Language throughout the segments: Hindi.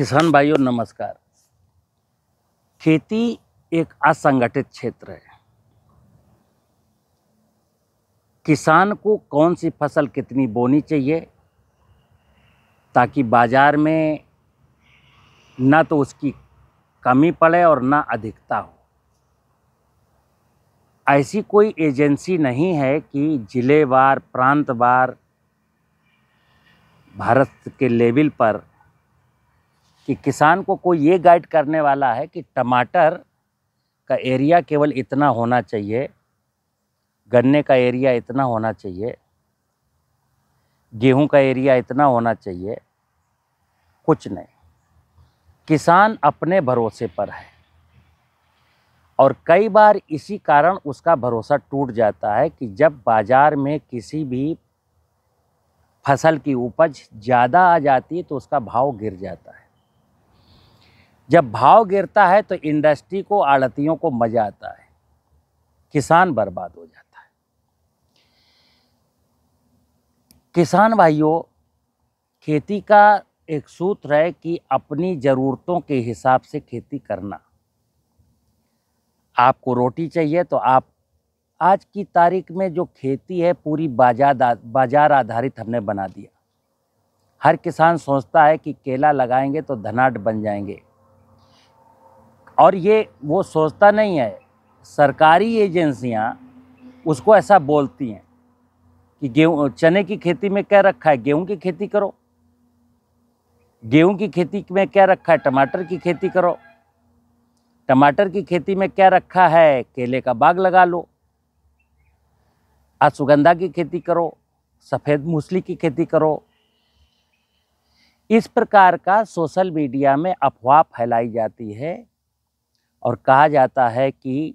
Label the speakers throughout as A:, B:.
A: किसान भाइयों नमस्कार। खेती एक असंगठित क्षेत्र है। किसान को कौन सी फसल कितनी बोनी चाहिए ताकि बाजार में न तो उसकी कमी पड़े और न अधिकता हो। ऐसी कोई एजेंसी नहीं है कि जिलेवार प्रांतवार भारत के लेवल पर कि किसान को कोई ये गाइड करने वाला है कि टमाटर का एरिया केवल इतना होना चाहिए, गन्ने का एरिया इतना होना चाहिए, गेहूं का एरिया इतना होना चाहिए। कुछ नहीं, किसान अपने भरोसे पर है और कई बार इसी कारण उसका भरोसा टूट जाता है कि जब बाज़ार में किसी भी फसल की उपज ज़्यादा आ जाती है तो उसका भाव गिर जाता है। जब भाव गिरता है तो इंडस्ट्री को, आड़तियों को मज़ा आता है, किसान बर्बाद हो जाता है। किसान भाइयों, खेती का एक सूत्र है कि अपनी ज़रूरतों के हिसाब से खेती करना। आपको रोटी चाहिए तो आप आज की तारीख में जो खेती है पूरी बाजार आधारित हमने बना दिया। हर किसान सोचता है कि केला लगाएंगे तो धनाढ़ बन जाएंगे, और ये वो सोचता नहीं है। सरकारी एजेंसियां उसको ऐसा बोलती हैं कि चने की खेती में क्या रखा है, गेहूं की खेती करो। गेहूं की खेती में क्या रखा है, टमाटर की खेती करो। टमाटर की खेती में क्या रखा है, केले का बाग लगा लो। अश्वगंधा की खेती करो, सफ़ेद मूसली की खेती करो। इस प्रकार का सोशल मीडिया में अफवाह फैलाई जाती है और कहा जाता है कि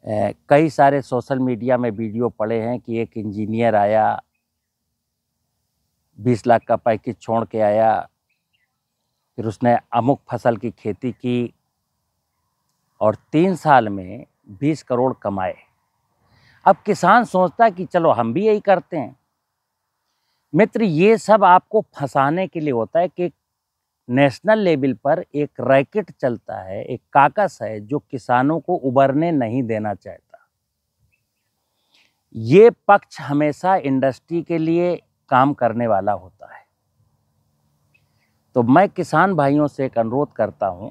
A: कई सारे सोशल मीडिया में वीडियो पड़े हैं कि एक इंजीनियर आया, 20 लाख का पैकेज छोड़ के आया, फिर उसने अमुक फसल की खेती की और 3 साल में 20 करोड़ कमाए। अब किसान सोचता है कि चलो हम भी यही करते हैं। मित्र, ये सब आपको फंसाने के लिए होता है कि नेशनल लेवल पर एक रैकेट चलता है, एक काकस है जो किसानों को उभरने नहीं देना चाहता। ये पक्ष हमेशा इंडस्ट्री के लिए काम करने वाला होता है। तो मैं किसान भाइयों से एक अनुरोध करता हूं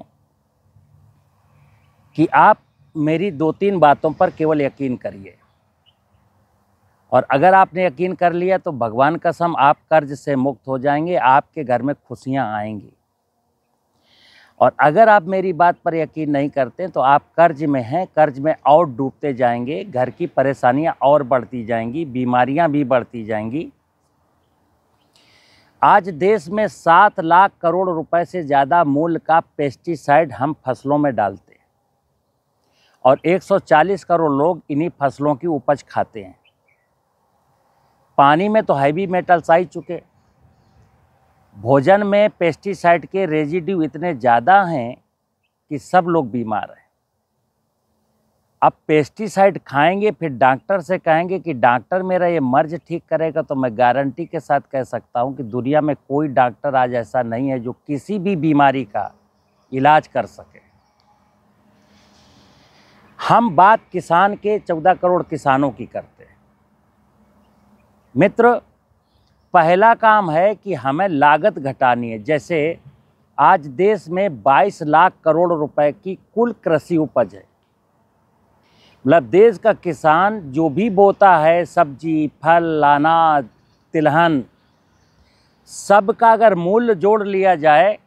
A: कि आप मेरी 2-3 बातों पर केवल यकीन करिए, और अगर आपने यकीन कर लिया तो भगवान कसम आप कर्ज से मुक्त हो जाएंगे, आपके घर में खुशियां आएंगी। और अगर आप मेरी बात पर यकीन नहीं करते तो आप कर्ज में हैं, कर्ज में और डूबते जाएंगे, घर की परेशानियां और बढ़ती जाएंगी, बीमारियां भी बढ़ती जाएंगी। आज देश में 7 लाख करोड़ रुपए से ज़्यादा मूल्य का पेस्टिसाइड हम फसलों में डालते हैं और 140 करोड़ लोग इन्हीं फसलों की उपज खाते हैं। पानी में तो हैवी मेटल्स आ चुके, भोजन में पेस्टिसाइड के रेजिड्यू इतने ज़्यादा हैं कि सब लोग बीमार हैं। अब पेस्टिसाइड खाएंगे, फिर डॉक्टर से कहेंगे कि डॉक्टर मेरा ये मर्ज ठीक करेगा, तो मैं गारंटी के साथ कह सकता हूँ कि दुनिया में कोई डॉक्टर आज ऐसा नहीं है जो किसी भी बीमारी का इलाज कर सके। हम बात किसान के 14 करोड़ किसानों की करते हैं। मित्र, पहला काम है कि हमें लागत घटानी है। जैसे आज देश में 22 लाख करोड़ रुपए की कुल कृषि उपज है। मतलब देश का किसान जो भी बोता है, सब्जी, फल, अनाज, तिलहन, सब का अगर मूल्य जोड़ लिया जाए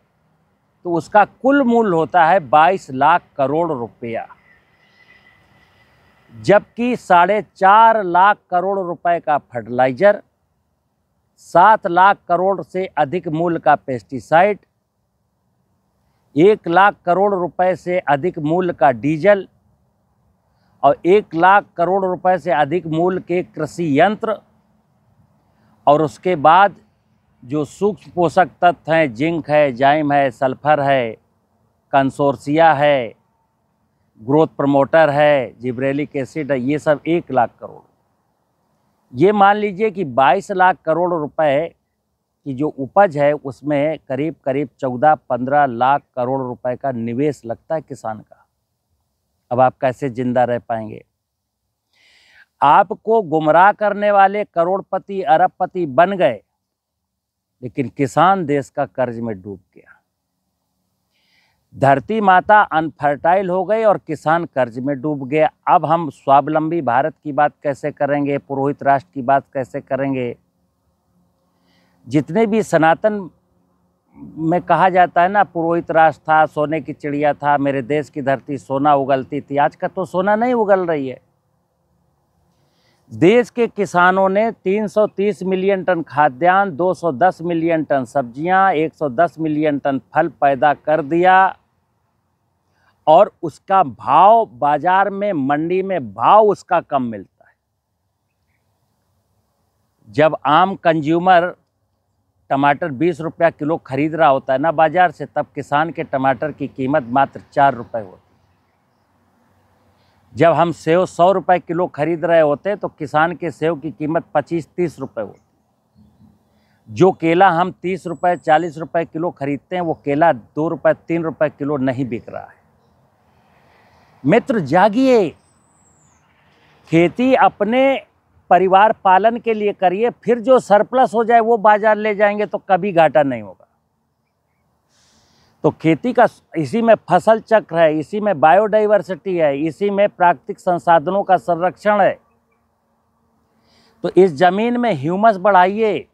A: तो उसका कुल मूल्य होता है 22 लाख करोड़ रुपया, जबकि 4.5 लाख करोड़ रुपए का फर्टिलाइजर, 7 लाख करोड़ से अधिक मूल्य का पेस्टिसाइड, 1 लाख करोड़ रुपए से अधिक मूल्य का डीजल और 1 लाख करोड़ रुपए से अधिक मूल्य के कृषि यंत्र, और उसके बाद जो सूक्ष्म पोषक तत्व हैं, जिंक है, जाइम है, सल्फर है, कंसोर्सिया है, ग्रोथ प्रमोटर है, जिब्रेलिक एसिड है, ये सब 1 लाख करोड़। ये मान लीजिए कि 22 लाख करोड़ रुपए कि जो उपज है उसमें करीब करीब 14-15 लाख करोड़ रुपए का निवेश लगता है किसान का। अब आप कैसे जिंदा रह पाएंगे? आपको गुमराह करने वाले करोड़पति अरबपति बन गए, लेकिन किसान देश का कर्ज में डूब गया। धरती माता अनफर्टाइल हो गई और किसान कर्ज में डूब गया। अब हम स्वावलंबी भारत की बात कैसे करेंगे? पुरोहित राष्ट्र की बात कैसे करेंगे? जितने भी सनातन में कहा जाता है ना, पुरोहित राष्ट्र था, सोने की चिड़िया था, मेरे देश की धरती सोना उगलती थी, आज का तो सोना नहीं उगल रही है। देश के किसानों ने 330 मिलियन टन खाद्यान्न, 210 मिलियन टन सब्जियां, 110 मिलियन टन फल पैदा कर दिया और उसका भाव बाजार में, मंडी में भाव उसका कम मिलता है। जब आम कंज्यूमर टमाटर 20 रुपया किलो खरीद रहा होता है ना बाजार से, तब किसान के टमाटर की कीमत मात्र 4 रुपये होती है। जब हम सेव 100 रुपये किलो खरीद रहे होते तो किसान के सेव की कीमत 25-30 रुपये होती। जो केला हम 30 रुपये 40 रुपये किलो खरीदते हैं, वो केला 2 रुपये 3 रुपये किलो नहीं बिक रहा है। मित्र जागिए, खेती अपने परिवार पालन के लिए करिए, फिर जो सरप्लस हो जाए वो बाजार ले जाएंगे तो कभी घाटा नहीं होगा। तो खेती का इसी में फसल चक्र है, इसी में बायोडाइवर्सिटी है, इसी में प्राकृतिक संसाधनों का संरक्षण है। तो इस जमीन में ह्यूमस बढ़ाइए,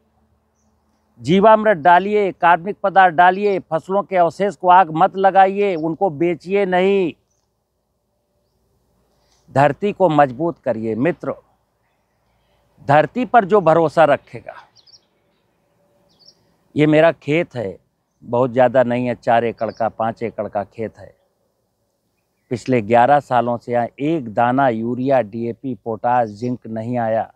A: जीवामृत डालिए, कार्बनिक पदार्थ डालिए, फसलों के अवशेष को आग मत लगाइए, उनको बेचिए नहीं, धरती को मजबूत करिए। मित्र, धरती पर जो भरोसा रखेगा, ये मेरा खेत है, बहुत ज़्यादा नहीं है, 4 एकड़ का 5 एकड़ का खेत है। पिछले 11 सालों से यहाँ एक दाना यूरिया, डीएपी, पोटास, जिंक नहीं आया।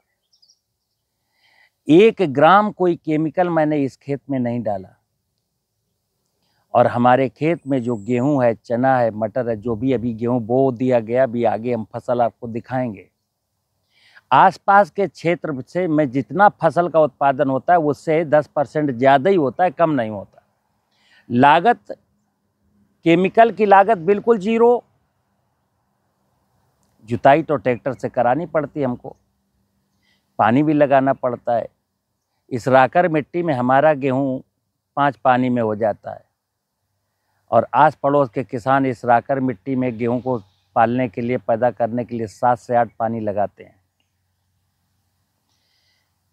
A: 1 ग्राम कोई केमिकल मैंने इस खेत में नहीं डाला। और हमारे खेत में जो गेहूं है, चना है, मटर है, जो भी अभी गेहूं बो दिया गया, अभी आगे हम फसल आपको दिखाएंगे। आसपास के क्षेत्र से में जितना फसल का उत्पादन होता है उससे 10% ज़्यादा ही होता है, कम नहीं होता। लागत, केमिकल की लागत बिल्कुल जीरो। जुताई तो ट्रैक्टर से करानी पड़ती है हमको, पानी भी लगाना पड़ता है। इस राकर मिट्टी में हमारा गेहूं 5 पानी में हो जाता है और आस पड़ोस के किसान इस राकर मिट्टी में गेहूं को पालने के लिए, पैदा करने के लिए 7 से 8 पानी लगाते हैं।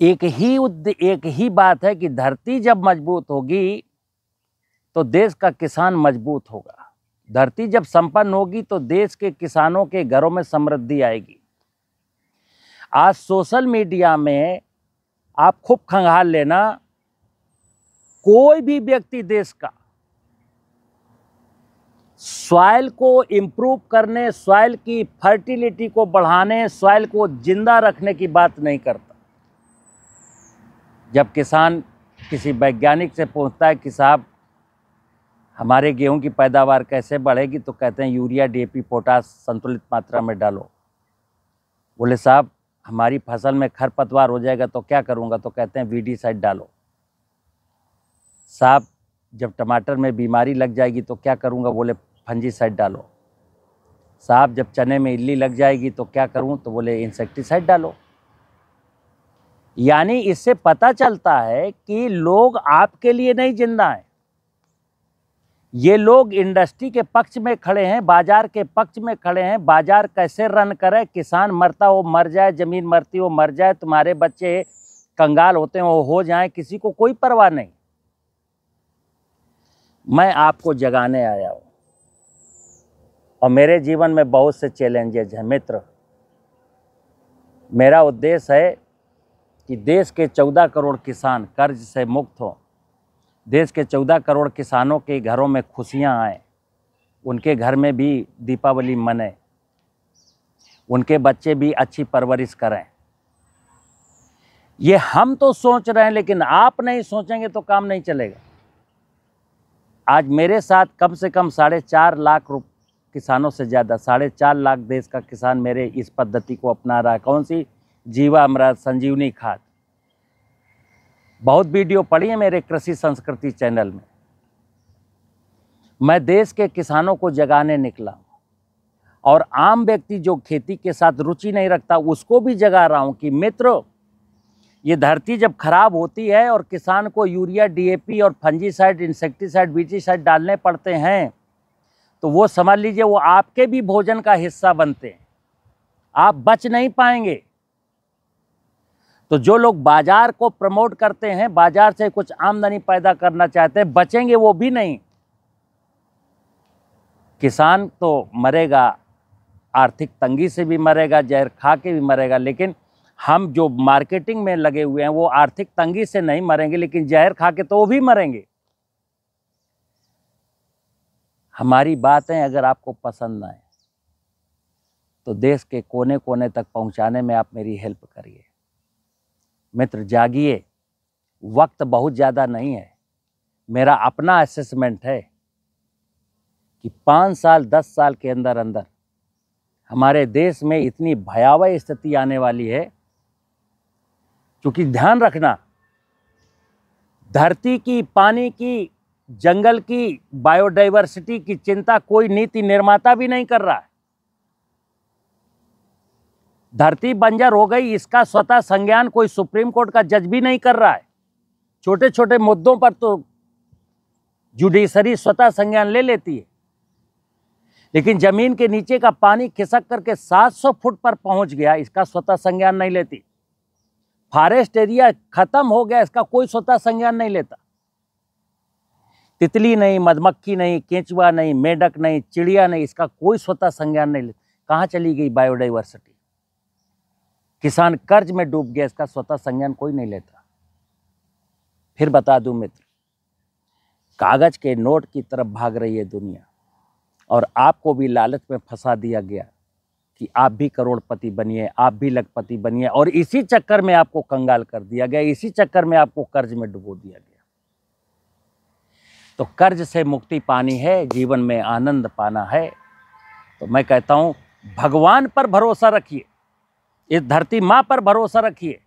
A: एक ही बात है कि धरती जब मजबूत होगी तो देश का किसान मजबूत होगा। धरती जब संपन्न होगी तो देश के किसानों के घरों में समृद्धि आएगी। आज सोशल मीडिया में आप खूब खंगाल लेना, कोई भी व्यक्ति देश का सॉइल को इम्प्रूव करने, सॉइल की फर्टिलिटी को बढ़ाने, सॉइल को जिंदा रखने की बात नहीं करता। जब किसान किसी वैज्ञानिक से पूछता है कि साहब हमारे गेहूं की पैदावार कैसे बढ़ेगी, तो कहते हैं यूरिया, डीएपी, पोटास संतुलित मात्रा में डालो। बोले साहब हमारी फसल में खरपतवार हो जाएगा तो क्या करूंगा, तो कहते हैं वीडीसाइड डालो। साहब जब टमाटर में बीमारी लग जाएगी तो क्या करूंगा, बोले फंजीसाइड डालो। साहब जब चने में इल्ली लग जाएगी तो क्या करूं, तो बोले इंसेक्टिसाइड डालो। यानी इससे पता चलता है कि लोग आपके लिए नहीं जिंदा हैं, ये लोग इंडस्ट्री के पक्ष में खड़े हैं, बाजार के पक्ष में खड़े हैं। बाजार कैसे रन करे, किसान मरता हो मर जाए, जमीन मरती हो मर जाए, तुम्हारे बच्चे कंगाल होते हो जाएं, किसी को कोई परवाह नहीं। मैं आपको जगाने आया हूं और मेरे जीवन में बहुत से चैलेंजेस हैं। मित्र, मेरा उद्देश्य है कि देश के 14 करोड़ किसान कर्ज से मुक्त हों, देश के 14 करोड़ किसानों के घरों में खुशियां आएँ, उनके घर में भी दीपावली मने, उनके बच्चे भी अच्छी परवरिश करें। ये हम तो सोच रहे हैं, लेकिन आप नहीं सोचेंगे तो काम नहीं चलेगा। आज मेरे साथ कम से कम 4.5 लाख किसानों से ज़्यादा, 4.5 लाख देश का किसान मेरे इस पद्धति को अपना रहा है। कौन सी? जीवामृत, संजीवनी खाद। बहुत वीडियो पड़ी है मेरे कृषि संस्कृति चैनल में। मैं देश के किसानों को जगाने निकला हूँ और आम व्यक्ति जो खेती के साथ रुचि नहीं रखता उसको भी जगा रहा हूँ कि मित्रों, ये धरती जब खराब होती है और किसान को यूरिया, डीएपी और फंजीसाइड, इंसेक्टिसाइड, बीटीसाइड डालने पड़ते हैं तो वो समझ लीजिए वो आपके भी भोजन का हिस्सा बनते हैं, आप बच नहीं पाएंगे। तो जो लोग बाजार को प्रमोट करते हैं, बाजार से कुछ आमदनी पैदा करना चाहते हैं, बचेंगे वो भी नहीं। किसान तो मरेगा, आर्थिक तंगी से भी मरेगा, जहर खा के भी मरेगा, लेकिन हम जो मार्केटिंग में लगे हुए हैं वो आर्थिक तंगी से नहीं मरेंगे, लेकिन जहर खा के तो वो भी मरेंगे। हमारी बातें अगर आपको पसंद आए तो देश के कोने कोने तक पहुंचाने में आप मेरी हेल्प करिए। मित्र जागिए, वक्त बहुत ज़्यादा नहीं है। मेरा अपना असेसमेंट है कि 5 साल 10 साल के अंदर अंदर हमारे देश में इतनी भयावह स्थिति आने वाली है, क्योंकि ध्यान रखना, धरती की, पानी की, जंगल की, बायोडाइवर्सिटी की चिंता कोई नीति निर्माता भी नहीं कर रहा है। धरती बंजर हो गई, इसका स्वतः संज्ञान कोई सुप्रीम कोर्ट का जज भी नहीं कर रहा है। छोटे छोटे मुद्दों पर तो जुडिशरी स्वतः संज्ञान ले लेती है, लेकिन जमीन के नीचे का पानी खिसक करके 700 फुट पर पहुंच गया, इसका स्वतः संज्ञान नहीं लेती। फॉरेस्ट एरिया खत्म हो गया, इसका कोई स्वतः संज्ञान नहीं लेता। तितली नहीं, मधुमक्खी नहीं, केंचुआ नहीं, मेंढक नहीं, चिड़िया नहीं, इसका कोई स्वतः संज्ञान नहीं लेता। कहाँ चली गई बायोडाइवर्सिटी? किसान कर्ज में डूब गया, इसका स्वतः संज्ञान कोई नहीं लेता। फिर बता दूं मित्र, कागज के नोट की तरफ भाग रही है दुनिया और आपको भी लालच में फंसा दिया गया कि आप भी करोड़पति बनिए, आप भी लखपति बनिए, और इसी चक्कर में आपको कंगाल कर दिया गया, इसी चक्कर में आपको कर्ज में डुबो दिया गया। तो कर्ज से मुक्ति पानी है, जीवन में आनंद पाना है। तो मैं कहता हूँ भगवान पर भरोसा रखिए, इस धरती माँ पर भरोसा रखिए।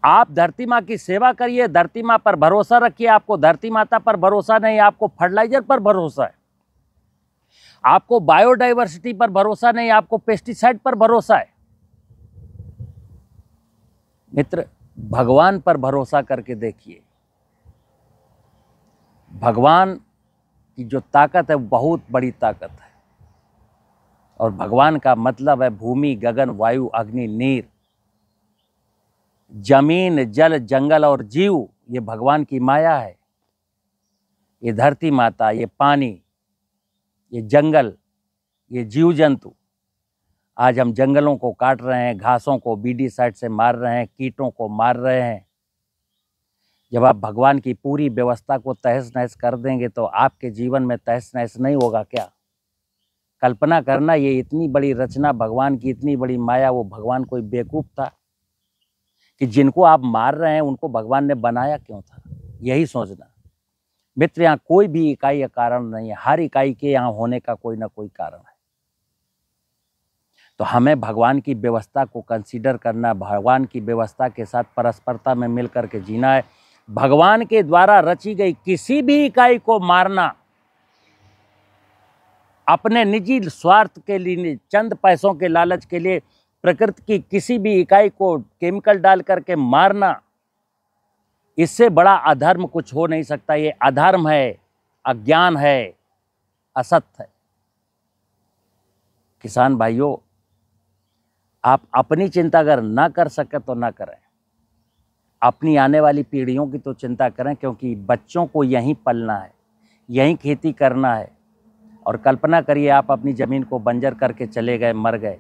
A: आप धरती माँ की सेवा करिए, धरती माँ पर भरोसा रखिए। आपको धरती माता पर भरोसा नहीं, आपको फर्टिलाइजर पर भरोसा है, आपको बायोडाइवर्सिटी पर भरोसा नहीं, आपको पेस्टिसाइड पर भरोसा है। मित्र, भगवान पर भरोसा करके देखिए। भगवान की जो ताकत है बहुत बड़ी ताकत है, और भगवान का मतलब है भूमि, गगन, वायु, अग्नि, नीर, जमीन, जल, जंगल और जीव। ये भगवान की माया है। ये धरती माता, ये पानी, ये जंगल, ये जीव जंतु। आज हम जंगलों को काट रहे हैं, घासों को बीडीसाइड से मार रहे हैं, कीटों को मार रहे हैं। जब आप भगवान की पूरी व्यवस्था को तहस नहस कर देंगे तो आपके जीवन में तहस नहस नहीं होगा क्या? कल्पना करना, ये इतनी बड़ी रचना भगवान की, इतनी बड़ी माया, वो भगवान कोई बेवकूफ़ था कि जिनको आप मार रहे हैं उनको भगवान ने बनाया क्यों था? यही सोचना। मित्र, यहाँ कोई भी इकाई या कारण नहीं है, हर इकाई के यहाँ होने का कोई ना कोई कारण है। तो हमें भगवान की व्यवस्था को कंसीडर करना, भगवान की व्यवस्था के साथ परस्परता में मिल करके जीना है। भगवान के द्वारा रची गई किसी भी इकाई को मारना अपने निजी स्वार्थ के लिए, चंद पैसों के लालच के लिए, प्रकृति की किसी भी इकाई को केमिकल डाल करके मारना, इससे बड़ा अधर्म कुछ हो नहीं सकता। ये अधर्म है, अज्ञान है, असत्य है। किसान भाइयों, आप अपनी चिंता अगर ना कर सके तो ना करें, अपनी आने वाली पीढ़ियों की तो चिंता करें, क्योंकि बच्चों को यहीं पलना है, यहीं खेती करना है। और कल्पना करिए आप अपनी ज़मीन को बंजर करके चले गए, मर गए,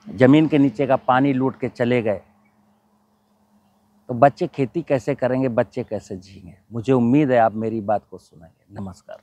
A: ज़मीन के नीचे का पानी लूट के चले गए, तो बच्चे खेती कैसे करेंगे, बच्चे कैसे जिएंगे? मुझे उम्मीद है आप मेरी बात को सुनेंगे। नमस्कार।